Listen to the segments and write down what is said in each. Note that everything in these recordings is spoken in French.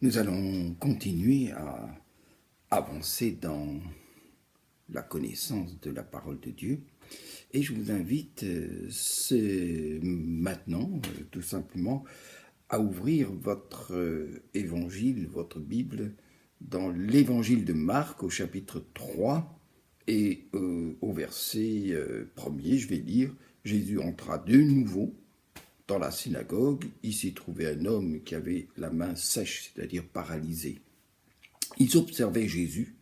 Nous allons continuer à avancer dans la connaissance de la parole de Dieu. Et je vous invite maintenant, tout simplement, à ouvrir votre évangile, votre Bible, dans l'évangile de Marc au chapitre 3 et au verset 1er, je vais lire, Jésus entra de nouveau dans la synagogue. Il s'y trouvait un homme qui avait la main sèche, c'est-à-dire paralysée. Ils observaient Jésus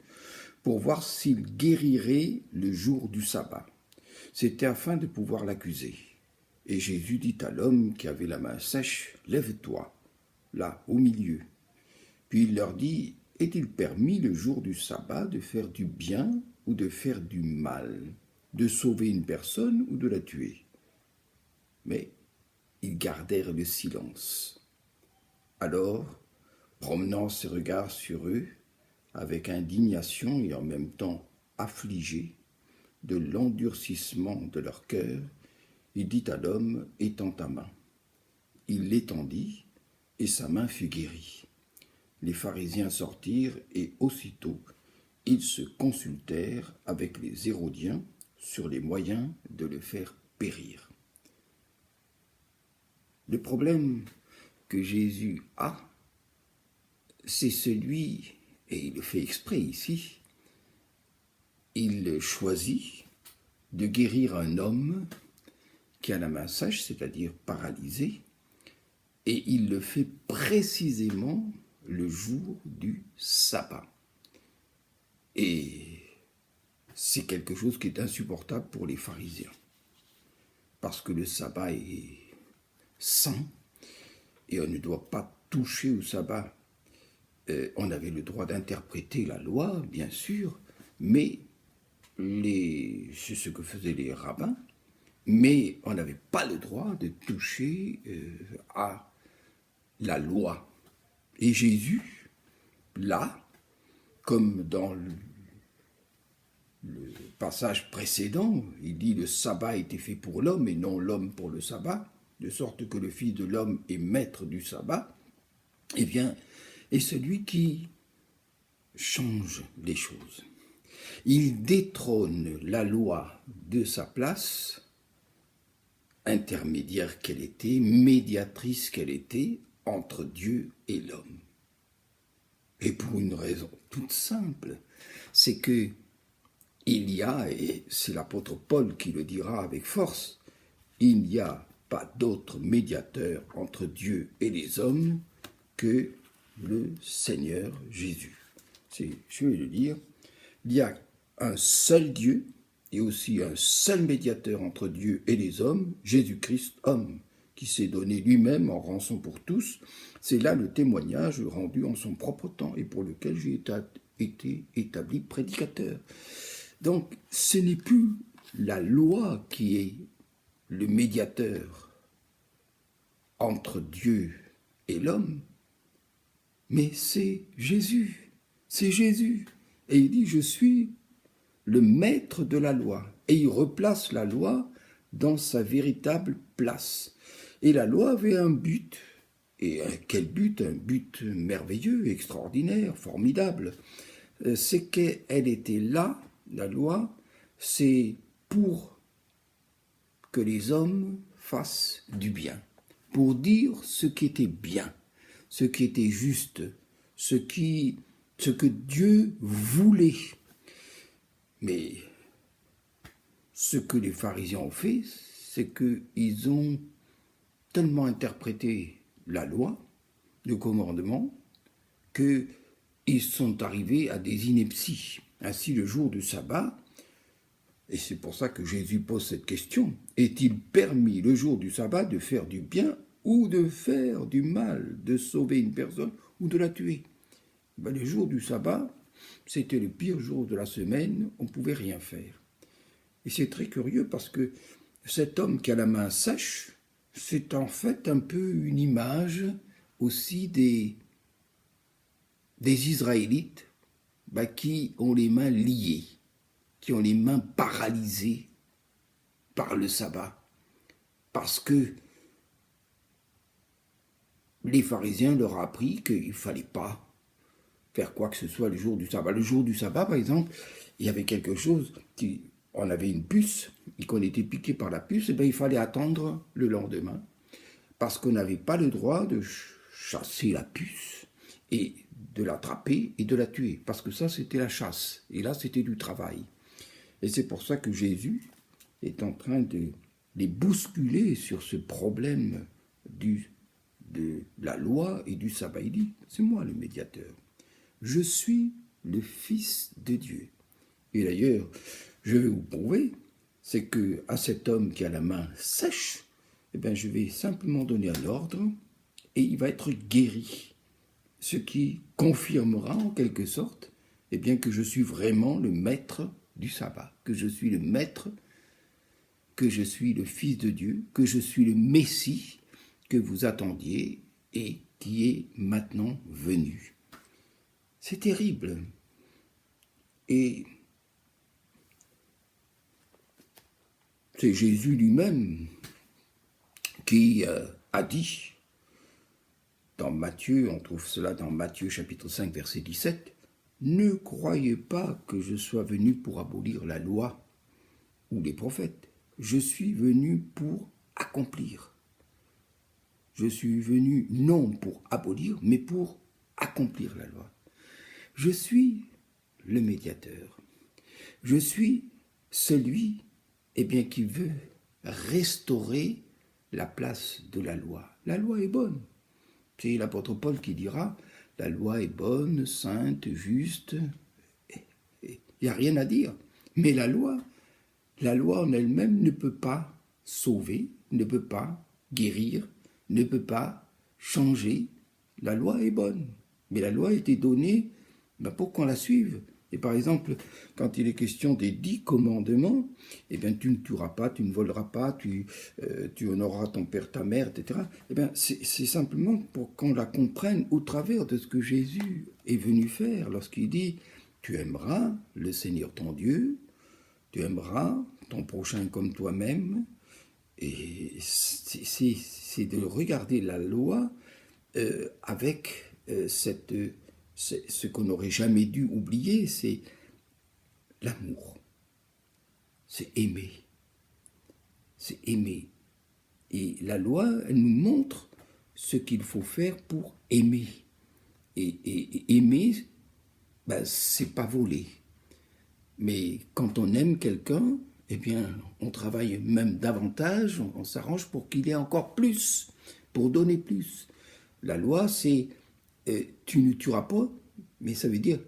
pour voir s'il guérirait le jour du sabbat. C'était afin de pouvoir l'accuser. Et Jésus dit à l'homme qui avait la main sèche, « Lève-toi, là, au milieu. » Puis il leur dit, « Est-il permis le jour du sabbat de faire du bien ou de faire du mal, de sauver une personne ou de la tuer ?» Mais ils gardèrent le silence. Alors, promenant ses regards sur eux, avec indignation et en même temps affligé de l'endurcissement de leur cœur, il dit à l'homme, « Étends ta main. » Il l'étendit, et sa main fut guérie. Les pharisiens sortirent, et aussitôt ils se consultèrent avec les Hérodiens sur les moyens de le faire périr. Le problème que Jésus a, c'est celui, et il le fait exprès ici, il choisit de guérir un homme qui a la main sèche, c'est-à-dire paralysé, et il le fait précisément le jour du sabbat. Et c'est quelque chose qui est insupportable pour les pharisiens, parce que le sabbat est saint, et on ne doit pas toucher au sabbat. On avait le droit d'interpréter la loi, bien sûr, mais c'est ce que faisaient les rabbins, mais on n'avait pas le droit de toucher à la loi. Et Jésus, là, comme dans le passage précédent, il dit « le sabbat a été fait pour l'homme et non l'homme pour le sabbat », de sorte que le Fils de l'homme est maître du sabbat, eh bien, est celui qui change les choses. Il détrône la loi de sa place, intermédiaire qu'elle était, médiatrice qu'elle était, entre Dieu et l'homme. Et pour une raison toute simple, c'est que il y a, et c'est l'apôtre Paul qui le dira avec force, il n'y a pas d'autre médiateur entre Dieu et les hommes que le Seigneur Jésus. Je vais le dire, il y a un seul Dieu et aussi un seul médiateur entre Dieu et les hommes, Jésus-Christ, homme, qui s'est donné lui-même en rançon pour tous. C'est là le témoignage rendu en son propre temps et pour lequel j'ai été établi prédicateur. Donc, ce n'est plus la loi qui est le médiateur entre Dieu et l'homme, mais c'est Jésus. C'est Jésus. Et il dit, je suis le maître de la loi. Et il replace la loi dans sa véritable place. Et la loi avait un but. Et quel but? Un but merveilleux, extraordinaire, formidable. C'est qu'elle était là, la loi, c'est pour que les hommes fassent du bien. Pour dire ce qui était bien, ce qui était juste, ce que Dieu voulait. Mais ce que les pharisiens ont fait, c'est qu'ils ont tellement interprété la loi, le commandement, qu'ils sont arrivés à des inepties. Ainsi, le jour du sabbat, et c'est pour ça que Jésus pose cette question, est-il permis le jour du sabbat de faire du bien ou de faire du mal, de sauver une personne ou de la tuer? Le jour du sabbat, c'était le pire jour de la semaine, on ne pouvait rien faire. Et c'est très curieux parce que cet homme qui a la main sèche, c'est en fait un peu une image aussi des Israélites qui ont les mains liées, qui ont les mains paralysées par le sabbat. Parce que les pharisiens leur ont appris qu'il ne fallait pas faire quoi que ce soit le jour du sabbat. Le jour du sabbat, par exemple, il y avait quelque chose, on avait une puce, et qu'on était piqué par la puce, et bien il fallait attendre le lendemain, parce qu'on n'avait pas le droit de chasser la puce, et de l'attraper et de la tuer, parce que ça c'était la chasse, et là c'était du travail. Et c'est pour ça que Jésus est en train de les bousculer sur ce problème de la loi et du sabbat. Il dit, c'est moi le médiateur. Je suis le Fils de Dieu. Et d'ailleurs, je vais vous prouver, c'est que à cet homme qui a la main sèche, eh bien, je vais simplement donner un ordre et il va être guéri. Ce qui confirmera en quelque sorte eh bien, que je suis vraiment le maître du sabbat, que je suis le maître, que je suis le Fils de Dieu, que je suis le Messie que vous attendiez et qui est maintenant venu. C'est terrible. Et c'est Jésus lui-même qui a dit, dans Matthieu, on trouve cela dans Matthieu chapitre 5 verset 17, « Ne croyez pas que je sois venu pour abolir la loi ou les prophètes. Je suis venu pour accomplir. Je suis venu non pour abolir, mais pour accomplir la loi. Je suis le médiateur. Je suis celui qui veut restaurer la place de la loi. La loi est bonne. C'est l'apôtre Paul qui dira « La loi est bonne, sainte, juste. » Il n'y a rien à dire. Mais la loi en elle-même ne peut pas sauver, ne peut pas guérir, ne peut pas changer. La loi est bonne. Mais la loi a été donnée pour qu'on la suive. Et par exemple, quand il est question des 10 commandements, eh bien, tu ne tueras pas, tu ne voleras pas, tu honoreras ton père, ta mère, etc. Eh bien, c'est simplement pour qu'on la comprenne au travers de ce que Jésus est venu faire lorsqu'il dit « Tu aimeras le Seigneur ton Dieu, tu aimeras ton prochain comme toi-même. » Et c'est de regarder la loi avec ce qu'on n'aurait jamais dû oublier, c'est l'amour. C'est aimer. C'est aimer. Et la loi, elle nous montre ce qu'il faut faire pour aimer. Et aimer, c'est pas voler. Mais quand on aime quelqu'un, eh bien, on travaille même davantage, on s'arrange pour qu'il ait encore plus, pour donner plus. La loi, c'est tu ne tueras pas, mais ça veut dire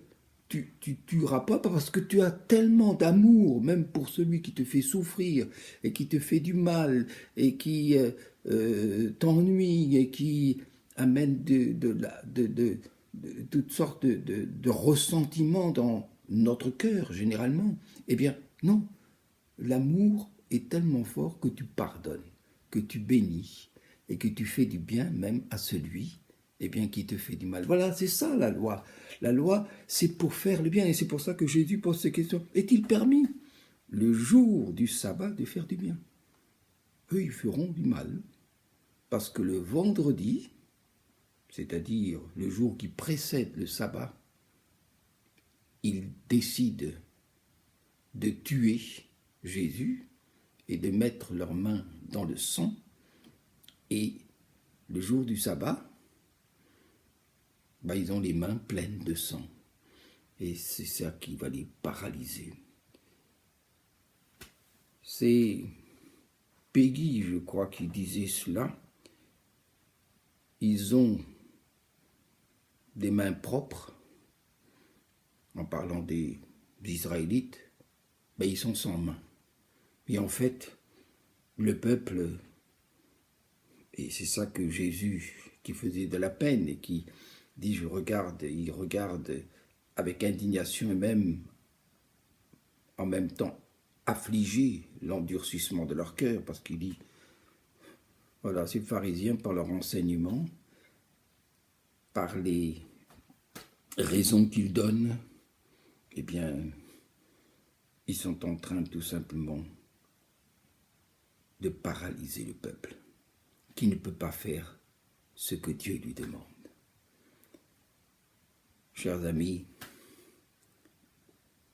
tu tueras pas parce que tu as tellement d'amour, même pour celui qui te fait souffrir et qui te fait du mal et qui t'ennuie et qui amène de toutes sortes de ressentiments dans notre cœur, généralement. Eh bien, non. L'amour est tellement fort que tu pardonnes, que tu bénis et que tu fais du bien même à celui qui te fait du mal. Voilà, c'est ça la loi. La loi, c'est pour faire le bien. Et c'est pour ça que Jésus pose ces questions. Est-il permis, le jour du sabbat, de faire du bien? Eux, ils feront du mal. Parce que le vendredi, c'est-à-dire le jour qui précède le sabbat, ils décident de tuer Jésus et de mettre leurs mains dans le sang. Et le jour du sabbat, ils ont les mains pleines de sang. Et c'est ça qui va les paralyser. C'est Peggy, je crois, qui disait cela. Ils ont des mains propres, en parlant des Israélites, ils sont sans main. Et en fait, le peuple, et c'est ça que Jésus, qui faisait de la peine et qui dit, il regarde avec indignation et même en même temps affligé l'endurcissement de leur cœur, parce qu'il dit, voilà, ces pharisiens, par leur enseignement, par les raisons qu'ils donnent, eh bien, ils sont en train tout simplement de paralyser le peuple, qui ne peut pas faire ce que Dieu lui demande. Chers amis,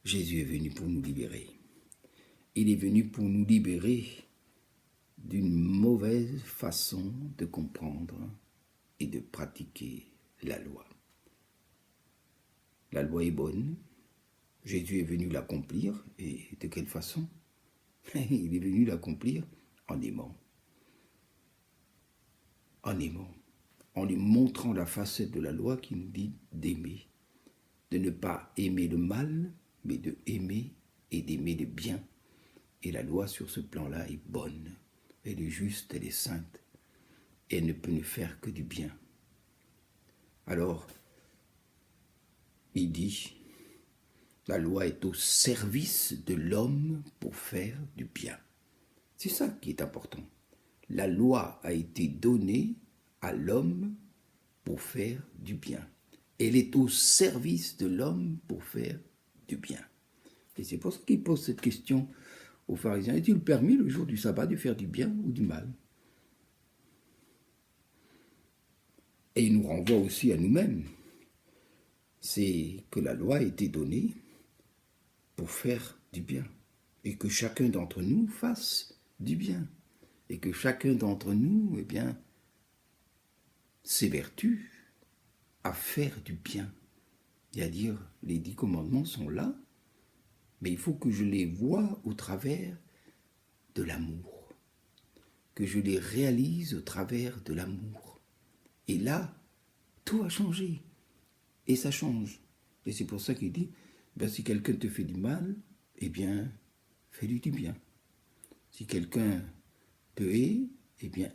Jésus est venu pour nous libérer. Il est venu pour nous libérer d'une mauvaise façon de comprendre et de pratiquer la loi. La loi est bonne, Jésus est venu l'accomplir, et de quelle façon? Il est venu l'accomplir en aimant. En aimant, en lui montrant la facette de la loi qui nous dit d'aimer, de ne pas aimer le mal, mais de aimer et d'aimer le bien. Et la loi sur ce plan-là est bonne, elle est juste, elle est sainte, et elle ne peut nous faire que du bien. Alors, il dit, la loi est au service de l'homme pour faire du bien. C'est ça qui est important. La loi a été donnée à l'homme pour faire du bien. Elle est au service de l'homme pour faire du bien. Et c'est pour ça qu'il pose cette question aux pharisiens. Est-il permis le jour du sabbat de faire du bien ou du mal? Et il nous renvoie aussi à nous-mêmes. C'est que la loi a été donnée pour faire du bien. Et que chacun d'entre nous fasse du bien. Et que chacun d'entre nous, s'évertue à faire du bien. C'est-à-dire, les 10 commandements sont là, mais il faut que je les voie au travers de l'amour. Que je les réalise au travers de l'amour. Et là, tout a changé. Et ça change. Et c'est pour ça qu'il dit, si quelqu'un te fait du mal, fais-lui du bien. Si quelqu'un te hait,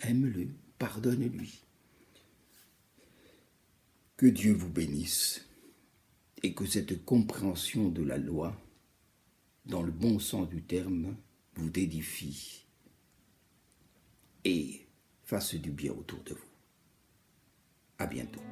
aime-le, pardonne-lui. Que Dieu vous bénisse et que cette compréhension de la loi, dans le bon sens du terme, vous édifie et fasse du bien autour de vous. À bientôt.